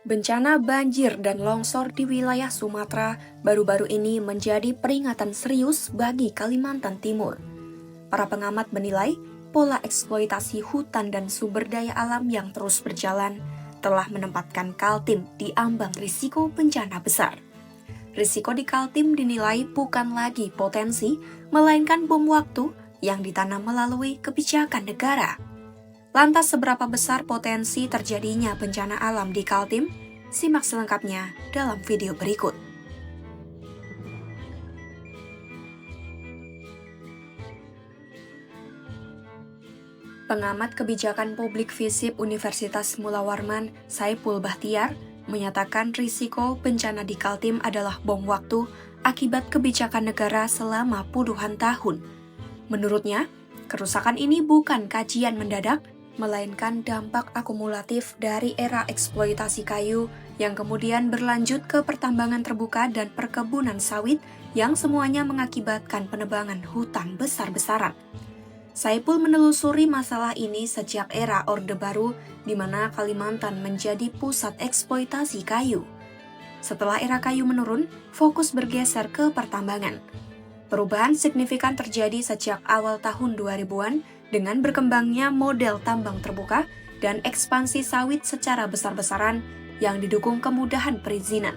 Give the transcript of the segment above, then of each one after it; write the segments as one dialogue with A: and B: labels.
A: Bencana banjir dan longsor di wilayah Sumatera baru-baru ini menjadi peringatan serius bagi Kalimantan Timur. Para pengamat menilai pola eksploitasi hutan dan sumber daya alam yang terus berjalan telah menempatkan Kaltim di ambang risiko bencana besar. Risiko di Kaltim dinilai bukan lagi potensi, melainkan bom waktu yang ditanam melalui kebijakan negara. Lantas seberapa besar potensi terjadinya bencana alam di Kaltim? Simak selengkapnya dalam video berikut. Pengamat kebijakan publik FISIP Universitas Mula Warman, Saipul Bahtiar, menyatakan risiko bencana di Kaltim adalah bom waktu akibat kebijakan negara selama puluhan tahun. Menurutnya, kerusakan ini bukan kajian mendadak, melainkan dampak akumulatif dari era eksploitasi kayu yang kemudian berlanjut ke pertambangan terbuka dan perkebunan sawit yang semuanya mengakibatkan penebangan hutan besar-besaran. Saipul menelusuri masalah ini sejak era Orde Baru di mana Kalimantan menjadi pusat eksploitasi kayu. Setelah era kayu menurun, fokus bergeser ke pertambangan. Perubahan signifikan terjadi sejak awal tahun 2000-an dengan berkembangnya model tambang terbuka dan ekspansi sawit secara besar-besaran yang didukung kemudahan perizinan.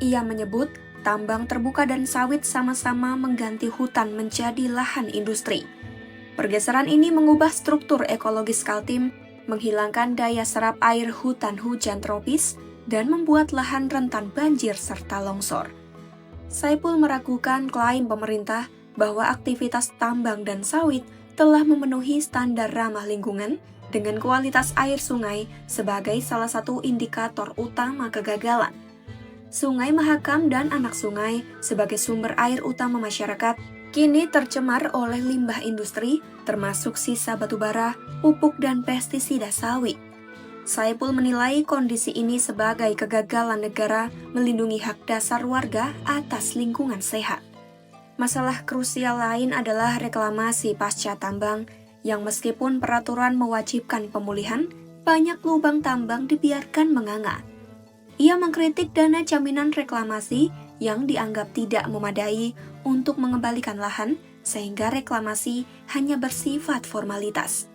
A: Ia menyebut tambang terbuka dan sawit sama-sama mengganti hutan menjadi lahan industri. Pergeseran ini mengubah struktur ekologis Kaltim, menghilangkan daya serap air hutan hujan tropis, dan membuat lahan rentan banjir serta longsor. Saipul meragukan klaim pemerintah bahwa aktivitas tambang dan sawit telah memenuhi standar ramah lingkungan dengan kualitas air sungai sebagai salah satu indikator utama kegagalan. Sungai Mahakam dan anak sungai sebagai sumber air utama masyarakat kini tercemar oleh limbah industri, termasuk sisa batubara, pupuk, dan pestisida sawit. Saipul menilai kondisi ini sebagai kegagalan negara melindungi hak dasar warga atas lingkungan sehat. Masalah krusial lain adalah reklamasi pasca tambang, yang meskipun peraturan mewajibkan pemulihan, banyak lubang tambang dibiarkan menganga. Ia mengkritik dana jaminan reklamasi yang dianggap tidak memadai untuk mengembalikan lahan, sehingga reklamasi hanya bersifat formalitas.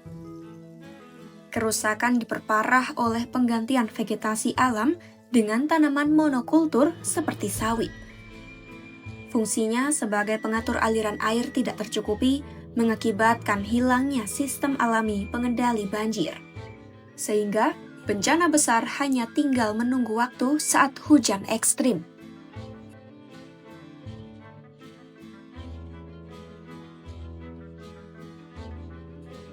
A: Kerusakan diperparah oleh penggantian vegetasi alam dengan tanaman monokultur seperti sawit. Fungsinya sebagai pengatur aliran air tidak tercukupi, mengakibatkan hilangnya sistem alami pengendali banjir. Sehingga bencana besar hanya tinggal menunggu waktu saat hujan ekstrim.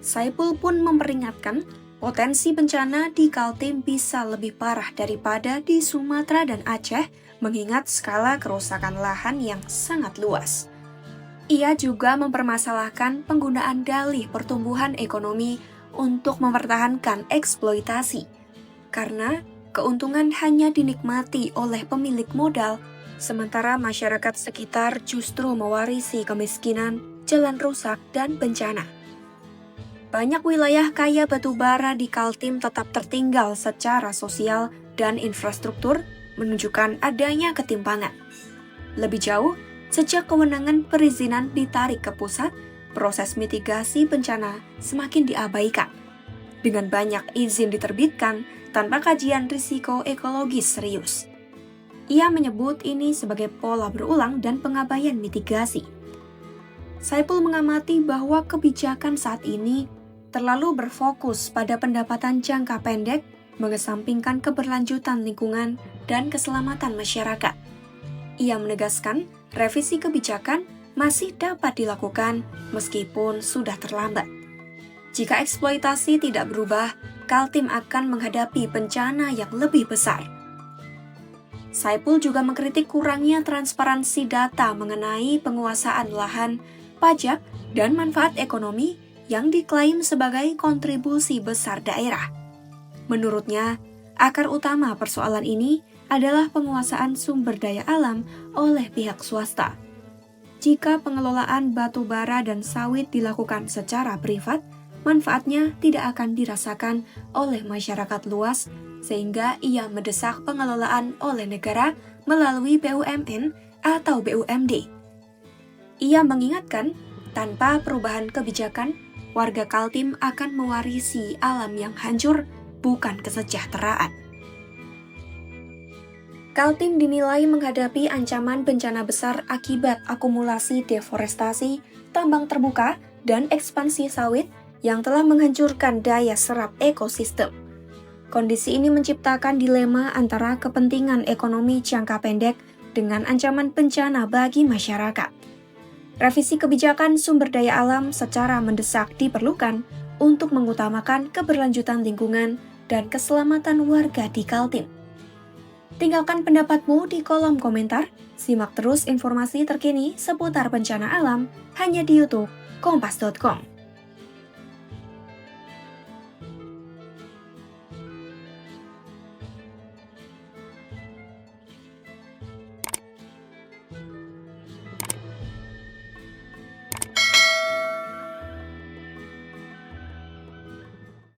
A: Saipul pun memperingatkan, potensi bencana di Kaltim bisa lebih parah daripada di Sumatera dan Aceh, mengingat skala kerusakan lahan yang sangat luas. Ia juga mempermasalahkan penggunaan dalih pertumbuhan ekonomi untuk mempertahankan eksploitasi, karena keuntungan hanya dinikmati oleh pemilik modal, sementara masyarakat sekitar justru mewarisi kemiskinan, jalan rusak, dan bencana. Banyak wilayah kaya batubara di Kaltim tetap tertinggal secara sosial dan infrastruktur, menunjukkan adanya ketimpangan. Lebih jauh, sejak kewenangan perizinan ditarik ke pusat, proses mitigasi bencana semakin diabaikan. Dengan banyak izin diterbitkan tanpa kajian risiko ekologis serius. Ia menyebut ini sebagai pola berulang dan pengabaian mitigasi. Saipul mengamati bahwa kebijakan saat ini terlalu berfokus pada pendapatan jangka pendek, mengesampingkan keberlanjutan lingkungan dan keselamatan masyarakat. Ia menegaskan, revisi kebijakan masih dapat dilakukan meskipun sudah terlambat. Jika eksploitasi tidak berubah, Kaltim akan menghadapi bencana yang lebih besar. Saipul juga mengkritik kurangnya transparansi data mengenai penguasaan lahan, pajak, dan manfaat ekonomi yang diklaim sebagai kontribusi besar daerah. Menurutnya, akar utama persoalan ini adalah penguasaan sumber daya alam oleh pihak swasta. Jika pengelolaan batu bara dan sawit dilakukan secara privat, manfaatnya tidak akan dirasakan oleh masyarakat luas, sehingga ia mendesak pengelolaan oleh negara melalui BUMN atau BUMD. Ia mengingatkan, tanpa perubahan kebijakan, warga Kaltim akan mewarisi alam yang hancur, bukan kesejahteraan. Kaltim dinilai menghadapi ancaman bencana besar akibat akumulasi deforestasi, tambang terbuka, dan ekspansi sawit yang telah menghancurkan daya serap ekosistem. Kondisi ini menciptakan dilema antara kepentingan ekonomi jangka pendek dengan ancaman bencana bagi masyarakat. Revisi kebijakan sumber daya alam secara mendesak diperlukan untuk mengutamakan keberlanjutan lingkungan dan keselamatan warga di Kaltim. Tinggalkan pendapatmu di kolom komentar. Simak terus informasi terkini seputar bencana alam hanya di YouTube Kompas.com.